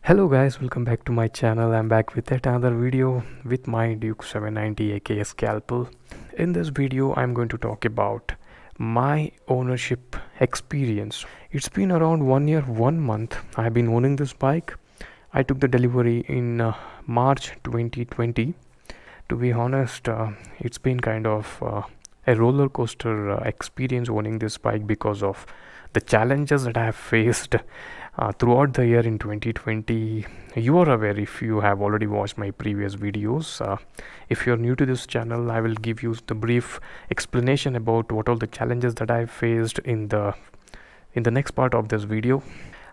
Hello guys, welcome back to my channel. I'm back with yet another video with my Duke 790 aka Scalpel. In this video I'm going to talk about my ownership experience. It's been around 1 year 1 month I've been owning this bike. I took the delivery in March 2020. To be honest, it's been kind of a roller coaster experience owning this bike because of the challenges that I have faced throughout the year in 2020. You are aware if you have already watched my previous videos. If you're new to this channel, I will give you the brief explanation about what all the challenges that I faced in the next part of this video.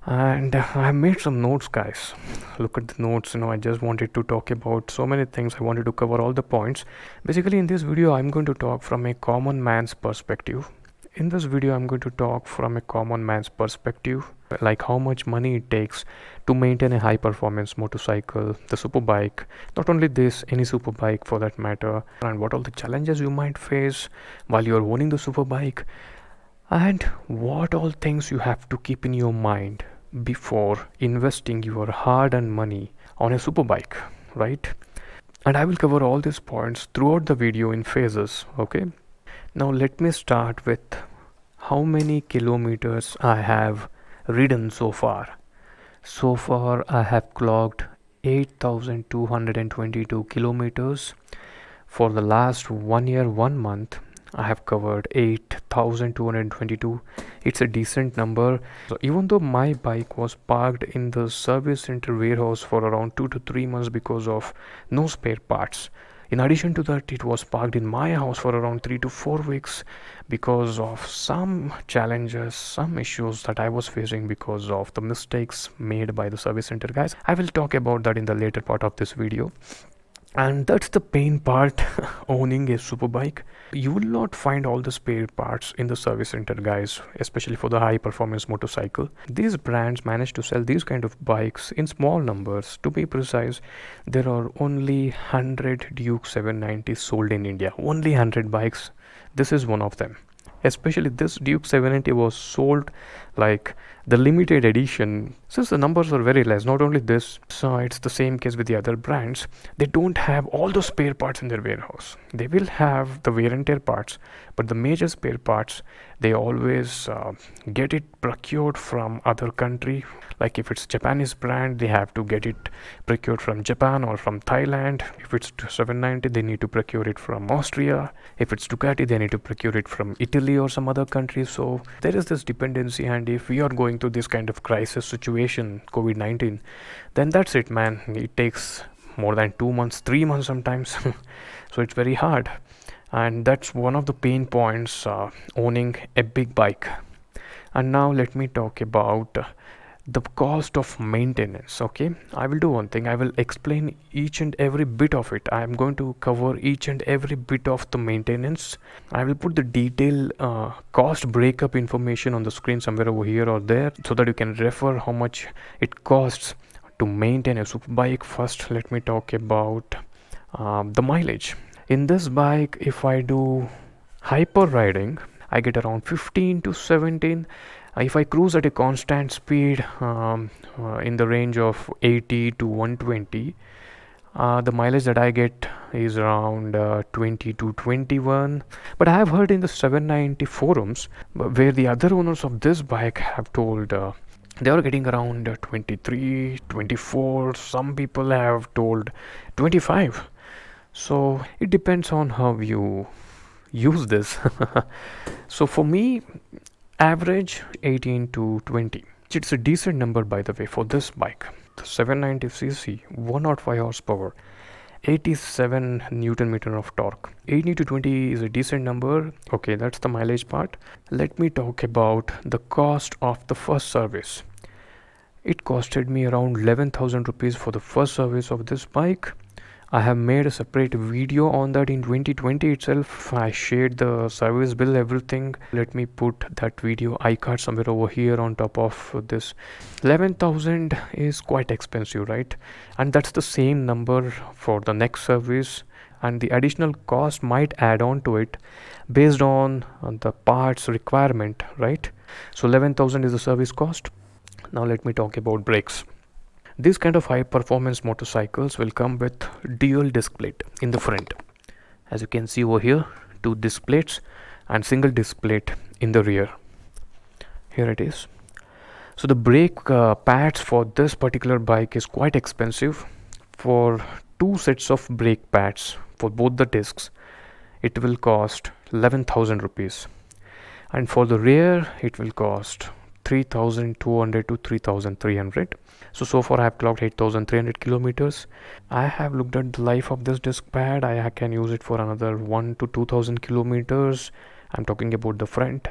And I have made some notes, guys. Look at the notes. I just wanted to talk about so many things. I wanted to cover all the points. Basically, in this video I'm going to talk from a common man's perspective. In this video I'm going to talk from a common man's perspective, like how much money it takes to maintain a high performance motorcycle, the superbike. Not only this, any superbike for that matter, and what all the challenges you might face while you're owning the superbike, and what all things you have to keep in your mind before investing your hard-earned money on a superbike, right? And I will cover all these points throughout the video in phases. Okay, now let me start with how many kilometers I have ridden so far. So far I have clocked 8,222 kilometers. For the last 1 year 1 month I have covered 8,222. It's a decent number. So even though my bike was parked in the service center warehouse for around 2 to 3 months because of no spare parts, in addition to that, it was parked in my house for around 3 to 4 weeks because of some challenges, some issues that I was facing because of the mistakes made by the service center guys. I will talk about that in the later part of this video. And that's the pain part owning a superbike. You will not find all the spare parts in the service center, guys, especially for the high performance motorcycle. These brands manage to sell these kind of bikes in small numbers. To be precise, there are only 100 Duke 790 sold in India. Only 100 bikes. This is one of them. Especially this Duke 790 was sold like the limited edition, since the numbers are very less. Not only this, so it's the same case with the other brands. They don't have all the spare parts in their warehouse. They will have the wear and tear parts, but the major spare parts they always get it procured from other country. Like if it's Japanese brand, they have to get it procured from Japan or from Thailand. If it's 790, they need to procure it from Austria. If it's Ducati, they need to procure it from Italy or some other country. So there is this dependency, and if we are going through this kind of crisis situation, COVID-19, then that's it, man. It takes more than 2 months, 3 months sometimes. So it's very hard, and that's one of the pain points owning a big bike. And now let me talk about the cost of maintenance. Okay, I will do one thing. I will explain each and every bit of it. I am going to cover each and every bit of the maintenance. I will put the detailed cost breakup information on the screen somewhere over here or there, so that you can refer how much it costs to maintain a superbike. First, let me talk about the mileage. In this bike, if I do hyper riding, I get around 15 to 17. If I cruise at a constant speed in the range of 80 to 120, the mileage that I get is around 20 to 21. But I have heard in the 790 forums where the other owners of this bike have told they are getting around 23, 24. Some people have told 25. So it depends on how you use this. So for me, average 18 to 20. It's a decent number, by the way, for this bike. The 790cc, 105 horsepower, 87 newton meter of torque. 18 to 20 is a decent number. Okay, that's the mileage part. Let me talk about the cost of the first service. It costed me around 11,000 rupees for the first service of this bike. I have made a separate video on that in 2020 itself. I shared the service bill, everything. Let me put that video iCard somewhere over here on top of this. 11,000 is quite expensive, right? And that's the same number for the next service, and the additional cost might add on to it based on the parts requirement, right? So 11,000 is the service cost. Now let me talk about brakes. This kind of high performance motorcycles will come with dual disc plate in the front. As you can see over here, two disc plates and single disc plate in the rear. Here it is. So the brake pads for this particular bike is quite expensive. For two sets of brake pads for both the discs, it will cost 11,000 rupees, and for the rear it will cost 3,200 to 3,300. So far I have clocked 8,300 kilometers. I have looked at the life of this disc pad. I can use it for another 1 to 2,000 kilometers. I'm talking about the front.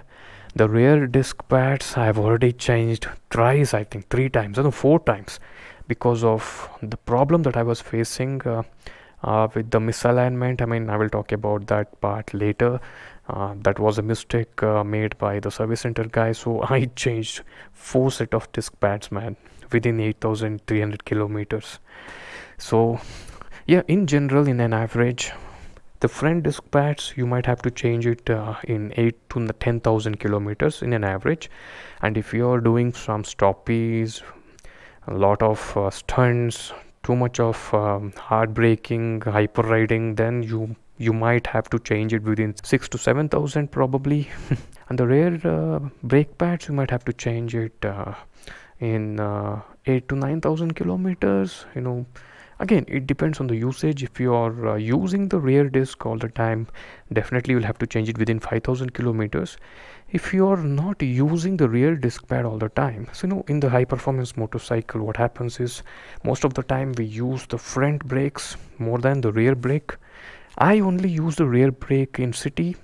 The rear disc pads I have already changed thrice, I think 3 times, no, 4 times, because of the problem that I was facing with the misalignment. I mean, I will talk about that part later. That was a mistake made by the service center guy. So I changed 4 set of disc pads, man, within 8,300 kilometers. So yeah, in general, in an average, the front disc pads you might have to change it in 8 to 10,000 kilometers in an average. And if you're doing some stoppies, a lot of stunts, too much of hard braking, hyper riding, then you might have to change it within 6 to 7,000 probably. And the rear brake pads you might have to change it in 8 to 9,000 kilometers. Again, it depends on the usage. If you are using the rear disc all the time, definitely you'll have to change it within 5,000 kilometers. If you are not using the rear disc pad all the time, so in the high performance motorcycle, what happens is most of the time we use the front brakes more than the rear brake. I only use the rear brake in city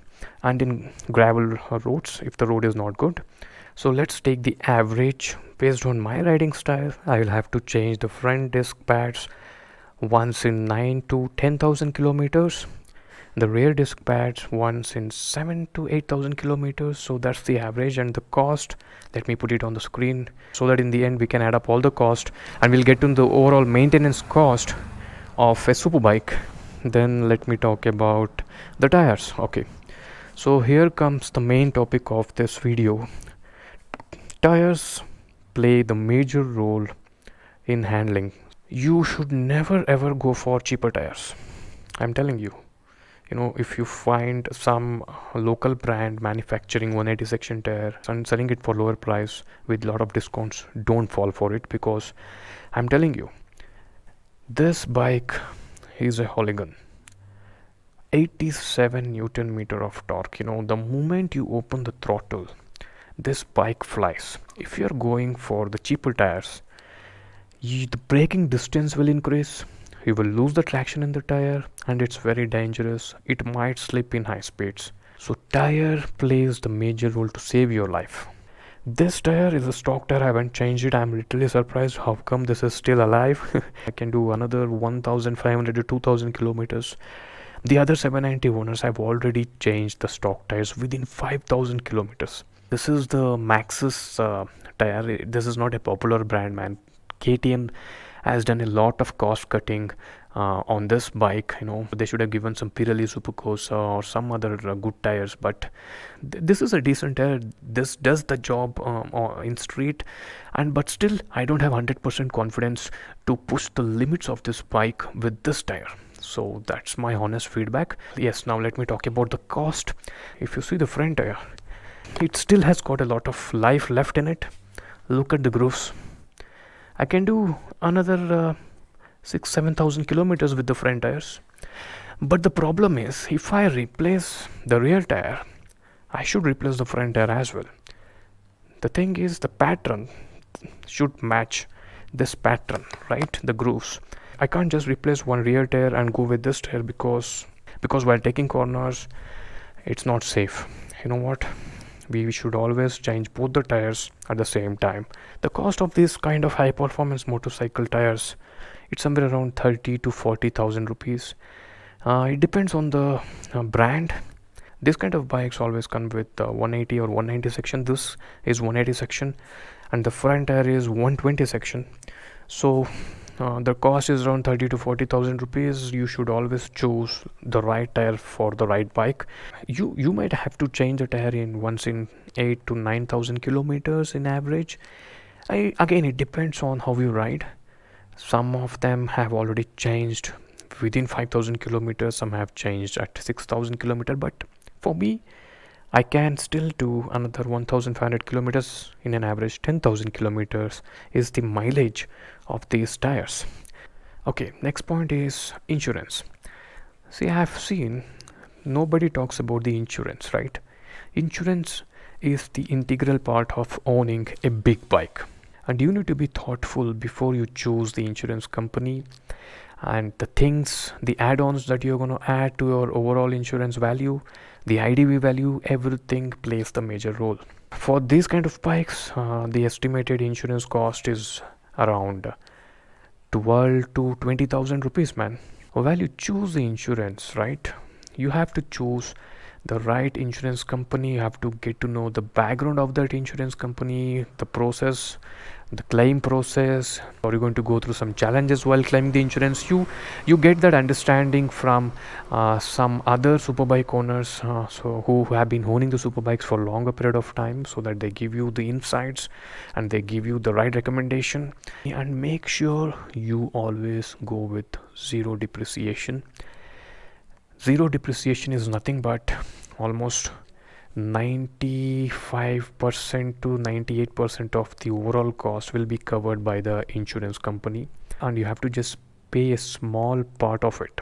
and in gravel roads if the road is not good. So let's take the average. Based on my riding style, I will have to change the front disc pads once in 9 to 10,000 kilometers, the rear disc pads once in 7 to 8,000 kilometers. So that's the average. And the cost, let me put it on the screen so that in the end we can add up all the cost and we'll get to the overall maintenance cost of a super bike. Then let me talk about the tires. Okay, so here comes the main topic of this video. Tires play the major role in handling. You should never ever go for cheaper tires. I'm telling you. If you find some local brand manufacturing 180 section tire and selling it for lower price with lot of discounts, don't fall for it, because I'm telling you, this bike is a hooligan. 87 Newton meter of torque. The moment you open the throttle, this bike flies. If you're going for the cheaper tires, the braking distance will increase, you will lose the traction in the tire, and it's very dangerous. It might slip in high speeds. So tire plays the major role to save your life. This tire is a stock tire. I haven't changed it. I'm literally surprised how come this is still alive. I can do another 1,500 to 2,000 kilometers. The other 790 owners have already changed the stock tires within 5,000 kilometers. This is the Maxxis tire. This is not a popular brand, man. KTM has done a lot of cost cutting on this bike. They should have given some Pirelli Supercorsa or some other good tires, but this is a decent tire. This does the job in street, but still I don't have 100% confidence to push the limits of this bike with this tire. So that's my honest feedback. Yes, now let me talk about the cost. If you see the front tire, it still has got a lot of life left in it. Look at the grooves. I can do another 6,000-7,000 kilometers with the front tires. But the problem is, if I replace the rear tire, I should replace the front tire as well. The thing is, the pattern should match this pattern, right? The grooves. I can't just replace one rear tire and go with this tire because while taking corners, it's not safe. You know what? We should always change both the tires at the same time. The cost of this kind of high performance motorcycle tires, it's somewhere around 30 to 40,000 rupees. It depends on the brand. This kind of bikes always come with 180 or 190 section. This is 180 section and the front tire is 120 section. So the cost is around 30 to 40,000 rupees. You should always choose the right tire for the right bike. You might have to change the tire once in 8 to 9,000 kilometers in average. Again, it depends on how you ride. Some of them have already changed within 5,000 kilometers, some have changed at 6,000 kilometers, but for me, I can still do another 1,500 kilometers in an average. 10,000 kilometers is the mileage of these tires. Okay, next point is insurance. See, I have seen nobody talks about the insurance, right? Insurance is the integral part of owning a big bike, and you need to be thoughtful before you choose the insurance company and the things, the add-ons that you're going to add to your overall insurance value, the IDV value, everything plays the major role. For these kind of bikes, the estimated insurance cost is around 12 to 20,000 rupees, man. While you choose the insurance, right, you have to choose the right insurance company. You have to get to know the background of that insurance company, the process, the claim process. Are you going to go through some challenges while claiming the insurance? You get that understanding from some other superbike owners, so who have been owning the superbikes for a longer period of time, so that they give you the insights and they give you the right recommendation. And make sure you always go with zero depreciation. Zero depreciation is nothing but almost 95% to 98% of the overall cost will be covered by the insurance company, and you have to just pay a small part of it.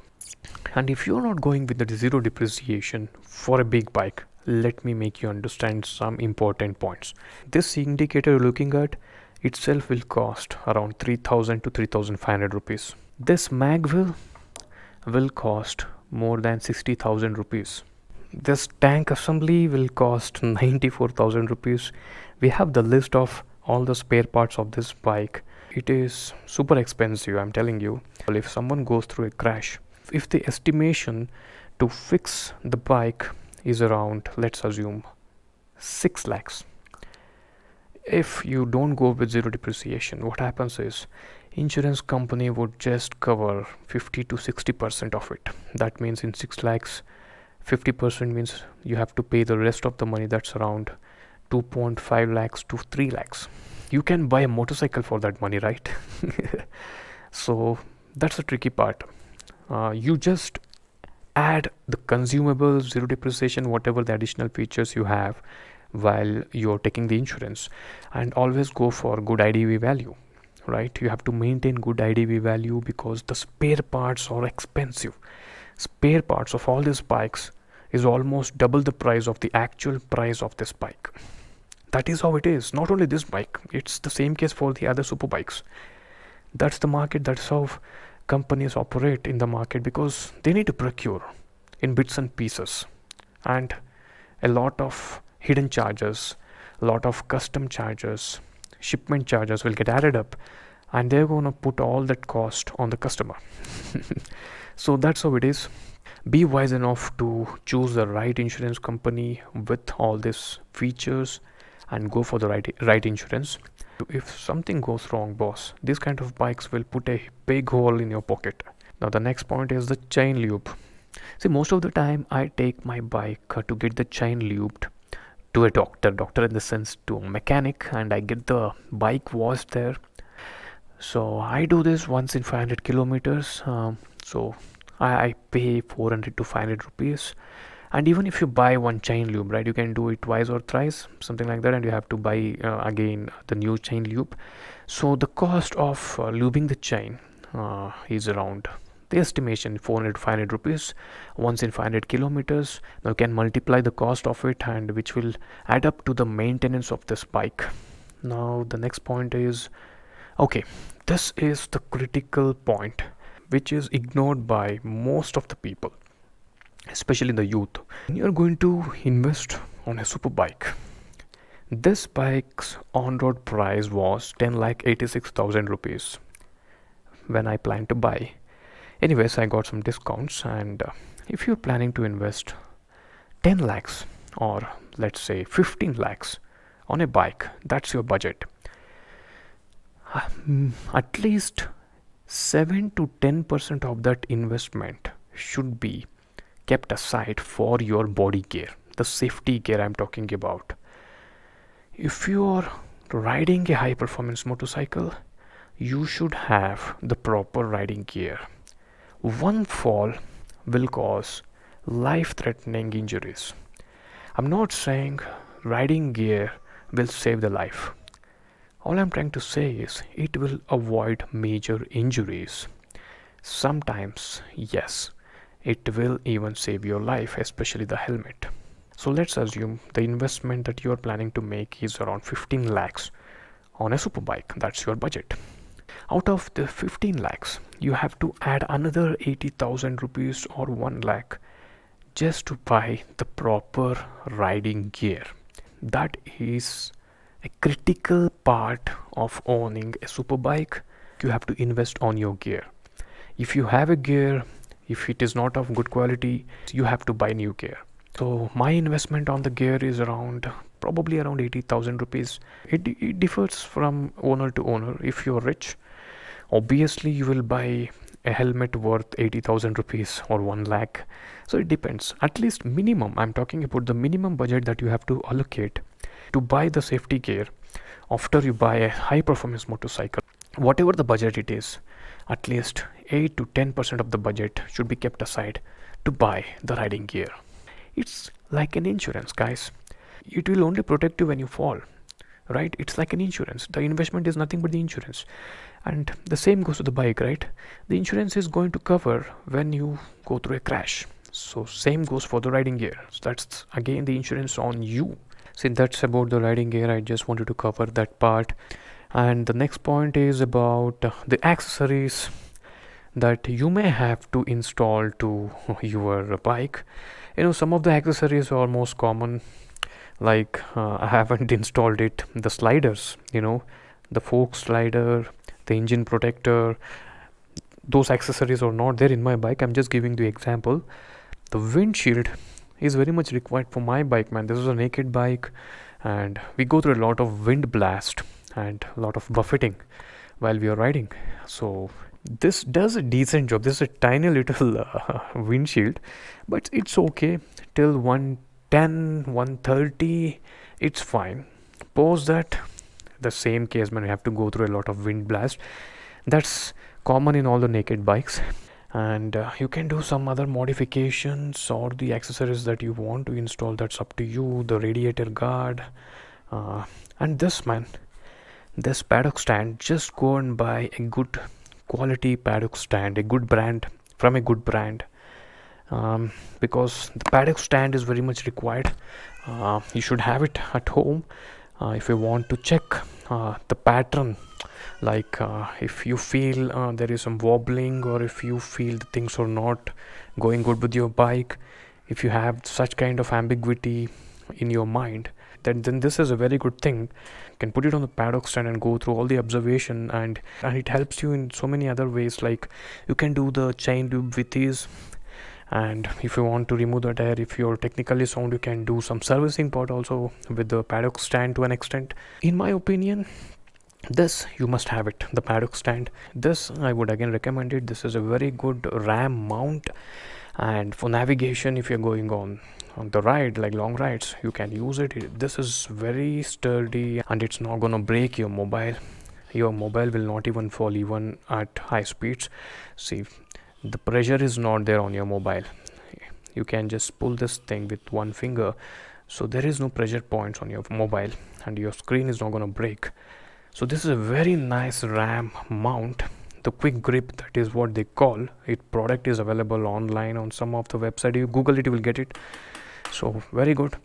And if you're not going with the zero depreciation for a big bike, let me make you understand some important points. This indicator you're looking at itself will cost around 3,000 to 3,500 rupees. This mag wheel will cost more than 60,000 rupees. This tank assembly will cost 94,000 rupees. We have the list of all the spare parts of this bike. It is super expensive, I'm telling you. Well, if someone goes through a crash, if the estimation to fix the bike is around, let's assume, 6 lakhs. If you don't go with zero depreciation, what happens is insurance company would just cover 50 to 60% of it. That means in 6 lakhs, 50% means you have to pay the rest of the money. That's around 2.5 lakhs to 3 lakhs. You can buy a motorcycle for that money, right? So that's the tricky part. You just add the consumables, zero depreciation, whatever the additional features you have while you're taking the insurance, and always go for good IDV value, right? You have to maintain good IDV value because the spare parts are expensive. Spare parts of all these bikes is almost double the price of the actual price of this bike. That is how it is. Not only this bike, it's the same case for the other super bikes. That's the market. That's how companies operate in the market, because they need to procure in bits and pieces, and a lot of hidden charges, a lot of custom charges, shipment charges will get added up, and they're going to put all that cost on the customer. So that's how it is. Be wise enough to choose the right insurance company with all these features and go for the right insurance. If something goes wrong, boss, these kind of bikes will put a big hole in your pocket. Now the next point is the chain lube. See, most of the time I take my bike to get the chain lubed to a doctor in the sense to a mechanic, and I get the bike washed there. So I do this once in 500 kilometers. So I pay 400 to 500 rupees. And even if you buy one chain lube, right, you can do it twice or thrice, something like that, and you have to buy again the new chain lube. So the cost of lubing the chain is around, the estimation, 400 to 500 rupees once in 500 kilometers. Now you can multiply the cost of it, and which will add up to the maintenance of this bike. Now the next point is, okay, this is the critical point which is ignored by most of the people, especially the youth. When you're going to invest on a super bike, this bike's on-road price was 10,86,000 rupees when I planned to buy. Anyways, I got some discounts, and if you're planning to invest 10 lakhs or let's say 15 lakhs on a bike, that's your budget. At least 7 to 10% of that investment should be kept aside for your body gear, the safety gear I'm talking about. If you're riding a high performance motorcycle, you should have the proper riding gear. One fall will cause life-threatening injuries. I'm not saying riding gear will save the life. All I'm trying to say is it will avoid major injuries. Sometimes, yes, it will even save your life, especially the helmet. So let's assume the investment that you are planning to make is around 15 lakhs on a superbike. That's your budget. Out of the 15 lakhs, you have to add another 80,000 rupees or 1 lakh just to buy the proper riding gear. That is a critical part of owning a superbike. You have to invest on your gear. If you have a gear, if it is not of good quality, you have to buy new gear. So my investment on the gear is probably around 80,000 rupees. It differs from owner to owner. If you're rich, obviously you will buy a helmet worth 80,000 rupees or 1 lakh. So it depends. At least minimum, I'm talking about the minimum budget that you have to allocate to buy the safety gear after you buy a high performance motorcycle. Whatever the budget it is, at least 8 to 10% of the budget should be kept aside to buy the riding gear. It's like an insurance, guys. It will only protect you when you fall, right? It's like an insurance. The investment is nothing but the insurance. And the same goes to the bike, right? The insurance is going to cover when you go through a crash. So same goes for the riding gear. So that's again the insurance on you. See, that's about the riding gear. I just wanted to cover that part. And the next point is about the accessories that you may have to install to your bike. Some of the accessories are most common, like I haven't installed it, the sliders, the fork slider, the engine protector. Those accessories are not there in my bike. I'm just giving the example. The windshield is very much required for my bike, man. This is a naked bike and we go through a lot of wind blast and a lot of buffeting while we are riding. So this does a decent job. This is a tiny little windshield, but it's okay till 110, 130. It's fine. Post that, the same case when we have to go through a lot of wind blast. That's common in all the naked bikes. And you can do some other modifications or the accessories that you want to install. That's up to you. The radiator guard and this paddock stand, just go and buy a good quality paddock stand, a good brand, from a good brand, because the paddock stand is very much required. You should have it at home if you want to check the pattern, like if you feel there is some wobbling, or if you feel the things are not going good with your bike, if you have such kind of ambiguity in your mind, then this is a very good thing. You can put it on the paddock stand and go through all the observation, and it helps you in so many other ways. Like you can do the chain loop with ease, and if you want to remove the tire, if you're technically sound, you can do some servicing part also with the paddock stand to an extent. In my opinion, this you must have it, the paddock stand. This I would again recommend it. This is a very good ram mount, and for navigation, if you're going on the ride, like long rides, you can use it. This is very sturdy and it's not gonna break your mobile. Your mobile will not even fall even at high speeds. See, the pressure is not there on your mobile. You can just pull this thing with one finger, so there is no pressure points on your mobile and your screen is not gonna break. So this is a very nice ram mount. The quick grip, that is what they call it. Product is available online on some of the website. You google it, you will get it. So very good.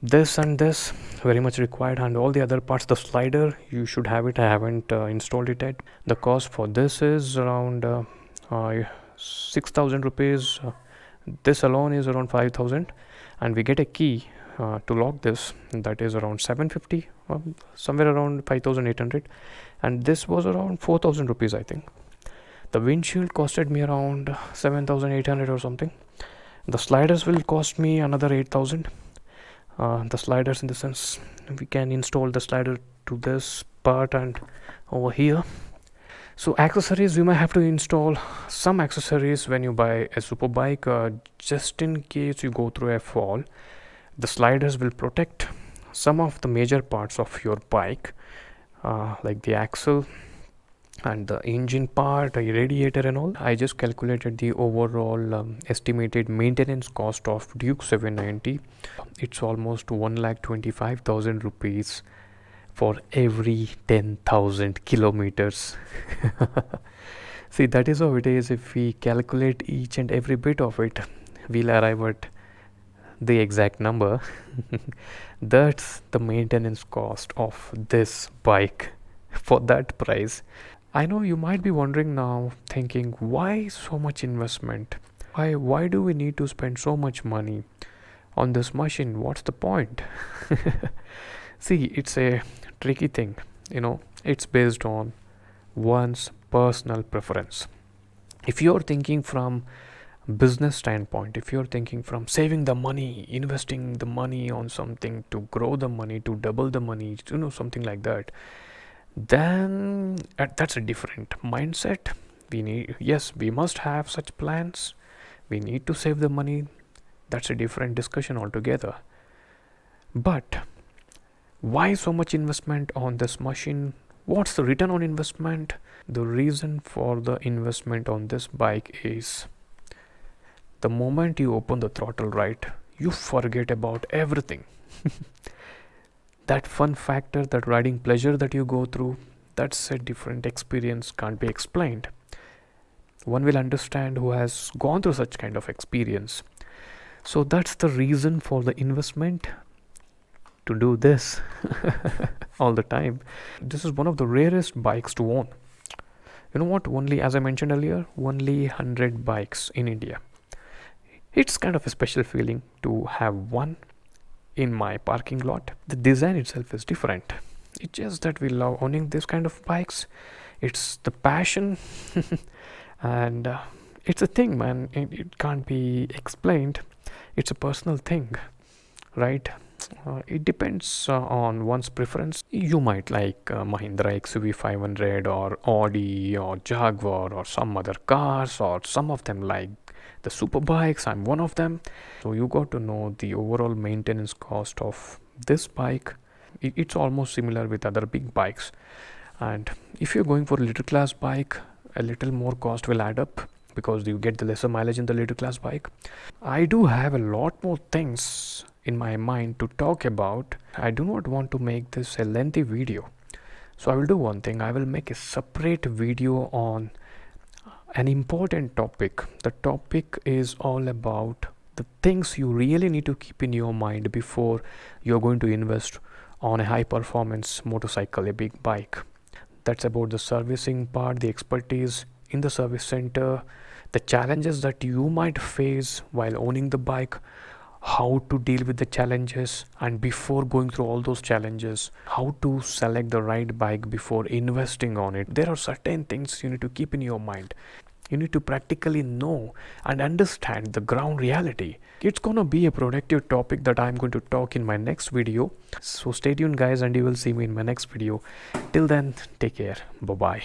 This and this very much required, and all the other parts. The slider, you should have it. I haven't installed it yet. The cost for this is around 6,000 rupees. This alone is around 5,000, and we get a key to lock this, that is around 750, somewhere around 5,800, and this was around 4,000 rupees, I think. The windshield costed me around 7,800 or something. The sliders will cost me another 8,000. The sliders, in the sense, we can install the slider to this part and over here. So accessories, you might have to install some accessories when you buy a super bike, just in case you go through a fall. The sliders will protect some of the major parts of your bike, like the axle, and the engine part, a radiator and all. I just calculated the overall estimated maintenance cost of Duke 790. It's almost 1,25,000 rupees for every 10,000 kilometers. See, that is how it is. If we calculate each and every bit of it, we'll arrive at the exact number. That's the maintenance cost of this bike for that price. I know you might be wondering now, thinking, why so much investment? Why do we need to spend so much money on this machine? What's the point? See, it's a tricky thing. It's based on one's personal preference. If you're thinking from business standpoint, if you're thinking from saving the money, investing the money on something to grow the money, to double the money, something like that, then that's a different mindset. We must have such plans. We need to save the money. That's a different discussion altogether. But why so much investment on this machine? What's the return on investment? The reason for the investment on this bike is the moment you open the throttle, right, you forget about everything. That fun factor, that riding pleasure that you go through, that's a different experience, can't be explained. One will understand who has gone through such kind of experience. So that's the reason for the investment, to do this all the time. This is one of the rarest bikes to own. You know what? Only, as I mentioned earlier, only 100 bikes in India. It's kind of a special feeling to have one in my parking lot. The design itself is different. It's just that we love owning this kind of bikes. It's the passion and it's a thing, man. It can't be explained. It's a personal thing, right? It depends on one's preference. You might like Mahindra XUV 500 or Audi or Jaguar or some other cars, or some of them like the super bikes. I'm one of them. So you got to know the overall maintenance cost of this bike. It's almost similar with other big bikes, and if you're going for a little class bike, a little more cost will add up because you get the lesser mileage in the little class bike. I do have a lot more things in my mind to talk about. I do not want to make this a lengthy video, so I will do one thing. I will make a separate video on an important topic. The topic is all about the things you really need to keep in your mind before you're going to invest on a high performance motorcycle, a big bike. That's about the servicing part, the expertise in the service center, the challenges that you might face while owning the bike, how to deal with the challenges, and before going through all those challenges, how to select the right bike before investing on it. There are certain things you need to keep in your mind. You need to practically know and understand the ground reality. It's gonna be a productive topic that I'm going to talk in my next video. So stay tuned, guys, and you will see me in my next video. Till then, take care. Bye bye.